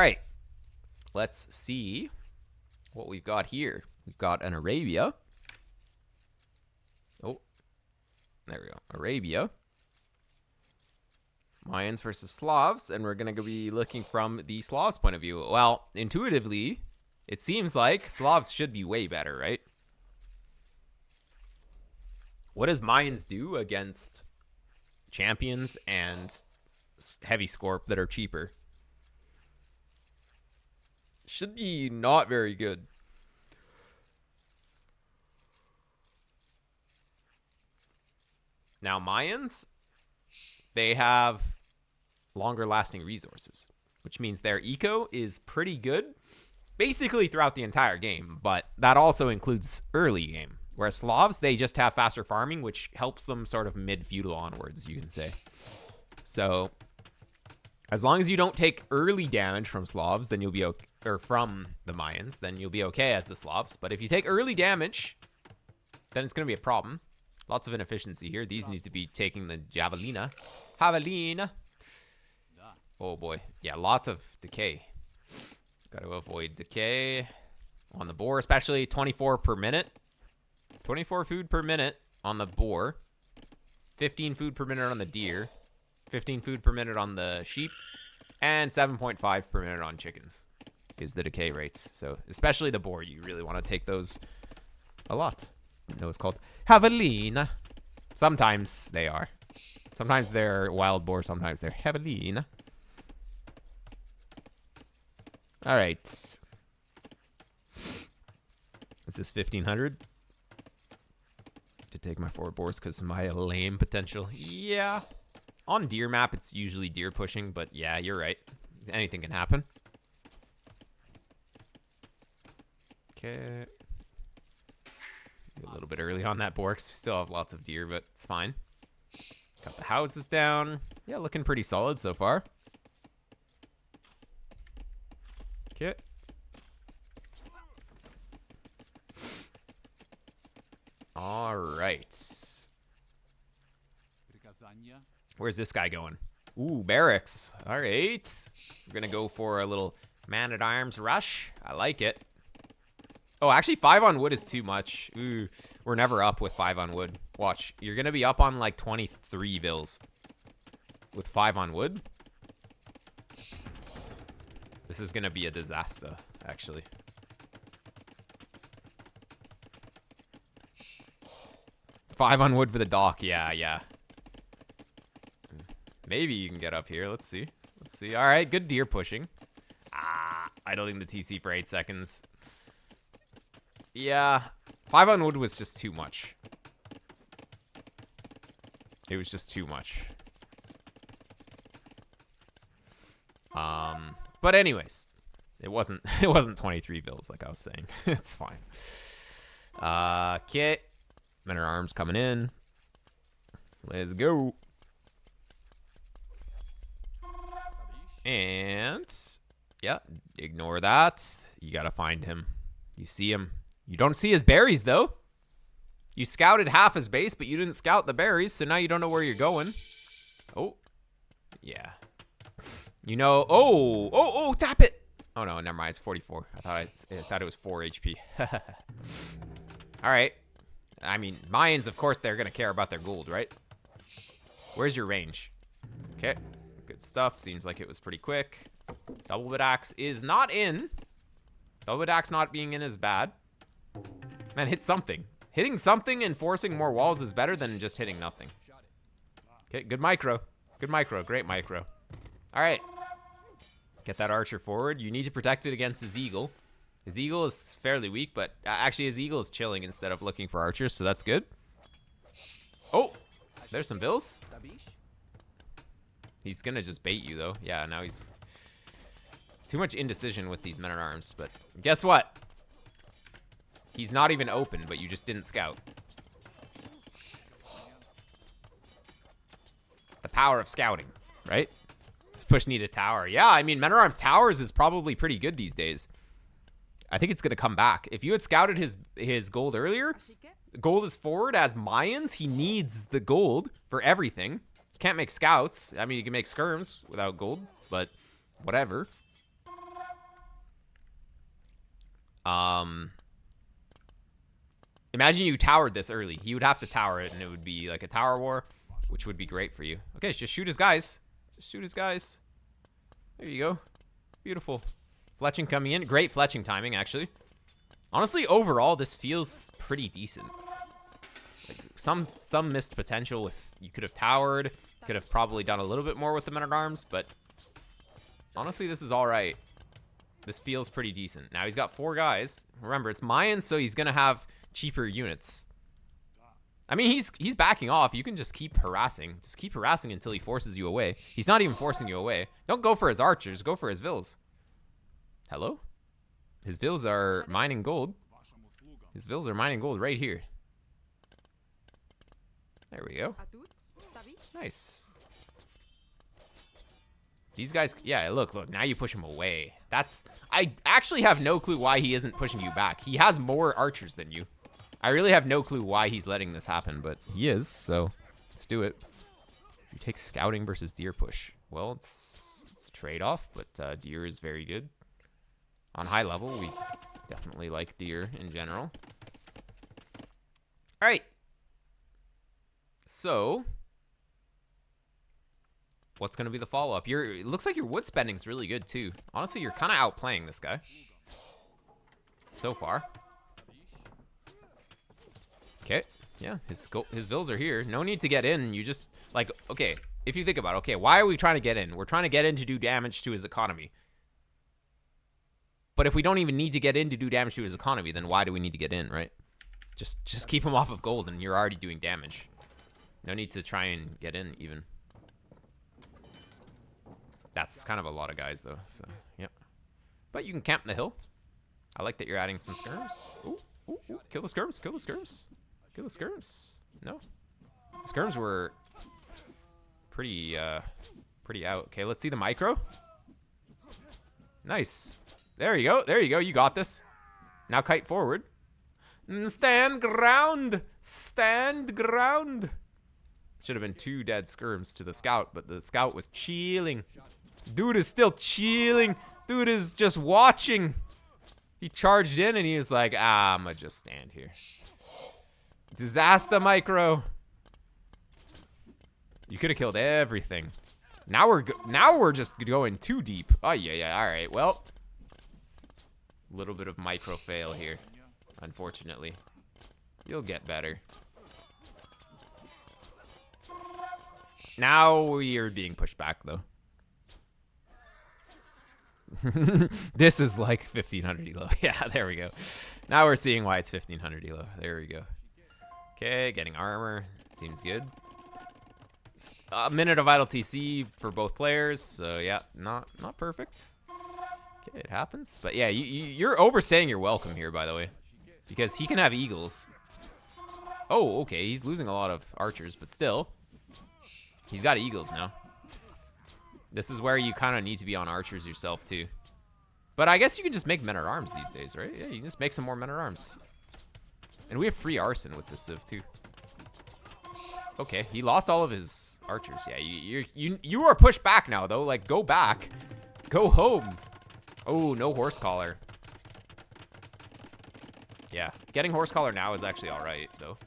right. Let's see what we've got here. We've got an Arabia. Oh, there we go. Arabia. Mayans versus Slavs, and we're going to be looking from the Slavs' point of view. Well, intuitively, it seems like Slavs should be way better, right? What does Mayans do against champions and heavy scorp that are cheaper? Should be not very good. Now, Mayans, they have longer lasting resources, which means their eco is pretty good basically throughout the entire game, but that also includes early game. Whereas Slavs, they just have faster farming, which helps them sort of mid-feudal onwards, you can say. So, as long as you don't take early damage from Slavs, then you'll be okay, or from the Mayans, then you'll be okay as the Slavs. But if you take early damage, then it's going to be a problem. Lots of inefficiency here. These need to be taking the Javelina. Javelina. Oh, boy. Yeah, lots of decay. Got to avoid decay on the boar, especially 24 per minute. 24 food per minute on the boar. 15 food per minute on the deer. 15 food per minute on the sheep. And 7.5 per minute on chickens is the decay rates. So, especially the boar, you really want to take those a lot. It was called Javelina. Sometimes they are. Sometimes they're wild boar, sometimes they're Javelina. Alright. Is this 1500? To take my 4 boars because of my lame potential. Yeah. On deer map, it's usually deer pushing, but yeah, you're right. Anything can happen. Okay. A little bit early on that boar because we still have lots of deer, but it's fine. Got the houses down. Yeah, looking pretty solid so far. Okay. All right. Where's this guy going? Ooh, barracks. All right. We're going to go for a little man-at-arms rush. I like it. Oh, actually, 5 on wood is too much. Ooh, we're never up with 5 on wood. Watch. You're going to be up on like 23 bills with 5 on wood. This is going to be a disaster, actually. Five on wood for the dock. Yeah, yeah. Maybe you can get up here. Let's see. Let's see. All right, good deer pushing. Idling the TC for 8 seconds. Yeah, 5 on wood was just too much. It was just too much. But anyways, it wasn't 23 bills like I was saying. It's fine. Okay. Men at arms coming in. Let's go. And yeah, ignore that. You gotta find him. You see him. You don't see his berries though. You scouted half his base, but you didn't scout the berries, so now you don't know where you're going. Oh, yeah. You know. Oh! Tap it. Oh no, never mind. It's 44. I thought it was 4 HP. All right. I mean, Mayans, of course, they're gonna care about their gold, right? Where's your range? Okay. Good stuff. Seems like it was pretty quick. Double bit axe is not in. Double bit axe not being in is bad. Man, hit something. Hitting something and forcing more walls is better than just hitting nothing. Okay, good micro. Good micro. Great micro. All right. Get that archer forward. You need to protect it against his eagle. His eagle is fairly weak, but actually his eagle is chilling instead of looking for archers, so that's good. Oh, there's some bills. He's gonna just bait you though. Yeah, now he's too much indecision with these men-at-arms, but guess what? He's not even open, but you just didn't scout. The power of scouting, right? This push need a tower. Yeah, I mean, men-at-arms towers is probably pretty good these days. I think it's gonna come back. If you had scouted his gold earlier, gold is forward as Mayans. He needs the gold for everything. You can't make scouts. I mean, you can make skirms without gold, but whatever. Imagine you towered this early. He would have to tower it, and it would be like a tower war, which would be great for you. Okay, just shoot his guys. Just shoot his guys. There you go. Beautiful. Fletching coming in. Great fletching timing, actually. Honestly, overall, this feels pretty decent. Like some missed potential with you could have towered, could have probably done a little bit more with the men-at-arms, but honestly, this is all right. This feels pretty decent. Now he's got 4 guys. Remember, it's Mayans, so he's gonna have cheaper units. I mean, he's backing off. You can just keep harassing. Just keep harassing until he forces you away. He's not even forcing you away. Don't go for his archers. Go for his vills. Hello? His vills are mining gold. His vills are mining gold right here. There we go. Nice. These guys, yeah, look, now you push him away. I actually have no clue why he isn't pushing you back. He has more archers than you. I really have no clue why he's letting this happen, but he is, so let's do it. You take scouting versus deer push. Well, it's a trade-off, but deer is very good. On high level, we definitely like deer in general. All right. So, what's going to be the follow-up? It looks like your wood spending is really good, too. Honestly, you're kind of outplaying this guy so far. Okay, yeah, his vills are here. No need to get in. You just, like, okay, if you think about it, okay, why are we trying to get in? We're trying to get in to do damage to his economy. But if we don't even need to get in to do damage to his economy, then why do we need to get in, right? Just keep him off of gold and you're already doing damage. No need to try and get in, even. That's kind of a lot of guys, though, so, yep. But you can camp the hill. I like that you're adding some skirms. Ooh, ooh, ooh. Kill the skirms, kill the skirms. Kill the skirms. No. The skirms were pretty out. Okay, let's see the micro. Nice. There you go. There you go. You got this. Now kite forward. Stand ground. Stand ground. Should have been 2 dead skirms to the scout, but the scout was chilling. Dude is still chilling. Dude is just watching. He charged in and he was like, I'm gonna just stand here. Disaster micro. You could have killed everything. Now we're just going too deep. Oh yeah. All right. Well, a little bit of micro fail here, unfortunately. You'll get better. Now we are being pushed back, though. This is like 1500 elo. Yeah, there we go. Now we're seeing why it's 1500 elo. There we go. Okay, getting armor. Seems good. A minute of idle TC for both players. So, yeah, not perfect. Okay, it happens. But, yeah, you're overstaying your welcome here, by the way. Because he can have eagles. Oh, okay. He's losing a lot of archers, but still. He's got eagles now. This is where you kind of need to be on archers yourself, too. But I guess you can just make men-at-arms these days, right? Yeah, you can just make some more men-at-arms. And we have free arson with this civ, too. Okay, he lost all of his archers. Yeah, you are pushed back now, though. Like, go back. Go home. Oh, no horse collar. Yeah, getting horse collar now is actually all right, though.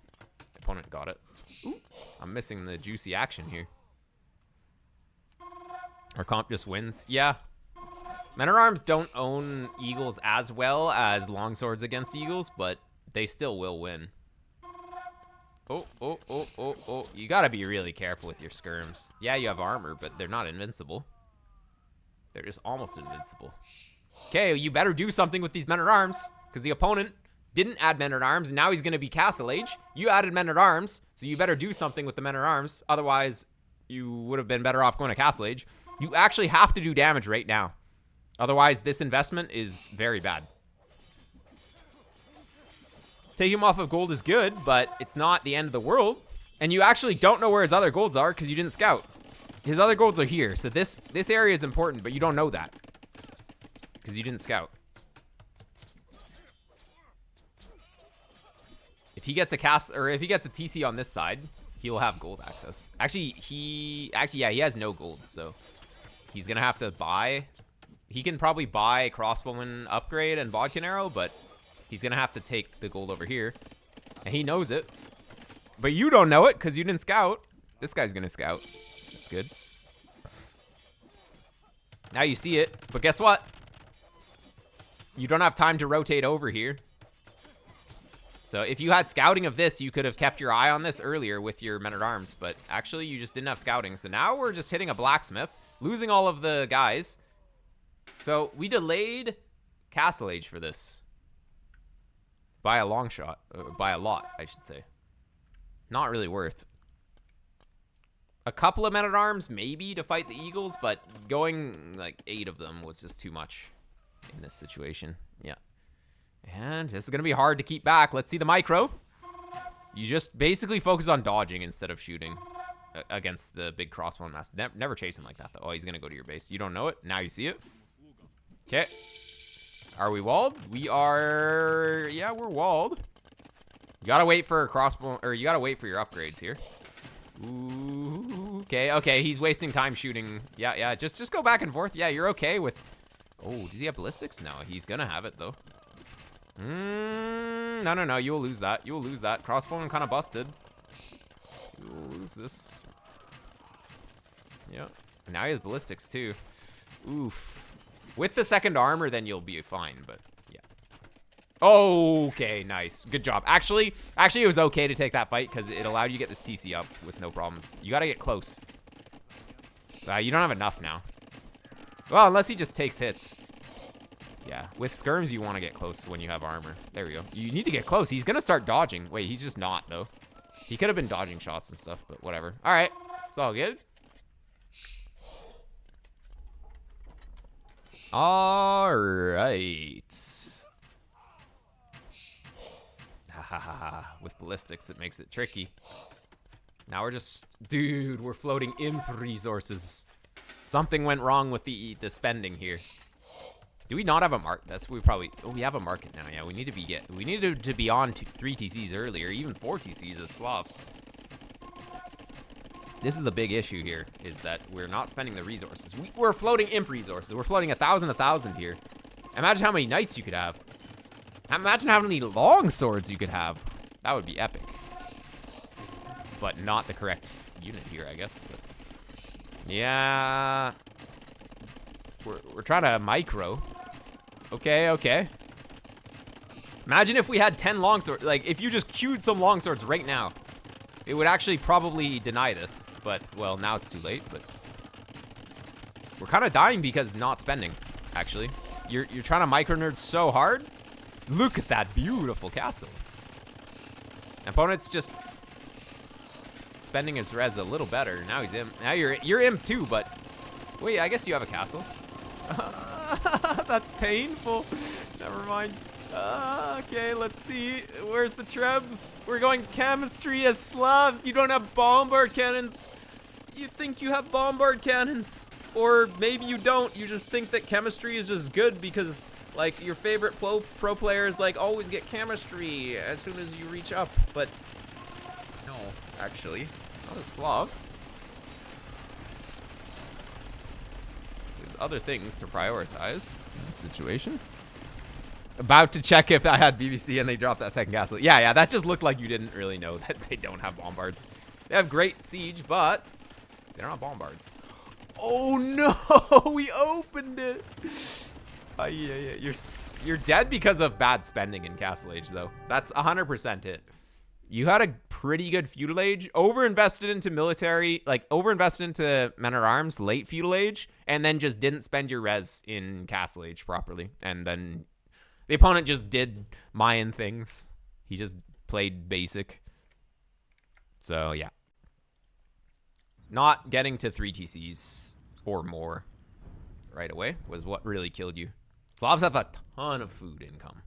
Opponent got it. Ooh, I'm missing the juicy action here. Our comp just wins. Yeah. Men-at-arms don't own eagles as well as longswords against eagles, but they still will win. Oh. You gotta be really careful with your skirms. Yeah, you have armor, but they're not invincible. They're just almost invincible. Okay, you better do something with these men-at-arms, because the opponent didn't add men-at-arms, and now he's gonna be Castle Age. You added men-at-arms, so you better do something with the men-at-arms. Otherwise, you would have been better off going to Castle Age. You actually have to do damage right now. Otherwise, this investment is very bad. Taking him off of gold is good, but it's not the end of the world. And you actually don't know where his other golds are because you didn't scout. His other golds are here. So this area is important, but you don't know that because you didn't scout. If he gets a TC on this side, he will have gold access. Actually, yeah, he has no gold, so he's gonna have to buy. He can probably buy crossbowman upgrade and bodkin arrow, but He's going to have to take the gold over here. And he knows it. But you don't know it because you didn't scout. This guy's going to scout. That's good. Now you see it. But guess what? You don't have time to rotate over here. So if you had scouting of this, you could have kept your eye on this earlier with your men-at-arms. But actually, you just didn't have scouting. So now we're just hitting a blacksmith, losing all of the guys. So we delayed Castle Age for this. By a long shot. By a lot, I should say. Not really worth. A couple of men-at-arms, maybe, to fight the Eagles. But going, like, 8 of them was just too much in this situation. Yeah. And this is going to be hard to keep back. Let's see the micro. You just basically focus on dodging instead of shooting against the big crossbow mass. Never chase him like that, though. Oh, he's going to go to your base. You don't know it. Now you see it. Okay. Are we walled? We are... Yeah, we're walled. You got to wait for a crossbow... Or you got to wait for your upgrades here. Ooh, okay. He's wasting time shooting. Yeah. Just go back and forth. Yeah, you're okay with... Oh, does he have ballistics? No, he's going to have it, though. No. You will lose that. You will lose that. Crossbowman kind of busted. You will lose this. Yep. Now he has ballistics, too. Oof. With the second armor, then you'll be fine, but yeah. Okay, nice. Good job. Actually, it was okay to take that fight because it allowed you to get the CC up with no problems. You got to get close. You don't have enough now. Well, unless he just takes hits. Yeah, with skirms, you want to get close when you have armor. There we go. You need to get close. He's going to start dodging. Wait, he's just not, though. He could have been dodging shots and stuff, but whatever. All right. It's all good. All right. With ballistics, it makes it tricky. Now we're just... Dude, we're floating imp resources. Something went wrong with the spending here. Do we not have a mark? We probably... Oh, we have a market now. Yeah, we need to be on 3 TCs earlier, even 4 TCs as Slavs. This is the big issue here, is that we're not spending the resources. We're floating imp resources. We're floating 1,000 here. Imagine how many knights you could have. Imagine how many long swords you could have. That would be epic. But not the correct unit here, I guess. But yeah. We're trying to micro. Okay. Imagine if we had 10 longswords. Like, if you just queued some longswords right now, it would actually probably deny this. But, well, now it's too late. But we're kind of dying because not spending, actually. You're trying to micro nerd so hard. Look at that beautiful castle. Opponent's just spending his res a little better. Now he's imp. Now you're imp too, but wait, I guess you have a castle. That's painful. Never mind. Okay, let's see. Where's the trebs? We're going chemistry as Slavs. You don't have bombard cannons. You think you have bombard cannons. Or maybe you don't. You just think that chemistry is just good because, like, your favorite pro players, like, always get chemistry as soon as you reach up. But no, actually, not the Slavs. There's other things to prioritize in this situation. About to check if I had BBC and they dropped that second castle. Yeah, that just looked like you didn't really know that they don't have bombards. They have great siege, but they don't have bombards. Oh no, we opened it. Yeah. You're dead because of bad spending in Castle Age, though. That's 100% it. You had a pretty good feudal age, overinvested into military, like overinvested into men-at-arms, late feudal age, and then just didn't spend your res in Castle Age properly. And then the opponent just did Mayan things. He just played basic. So, yeah. Not getting to 3 TCs or more right away was what really killed you. Slavs have a ton of food income.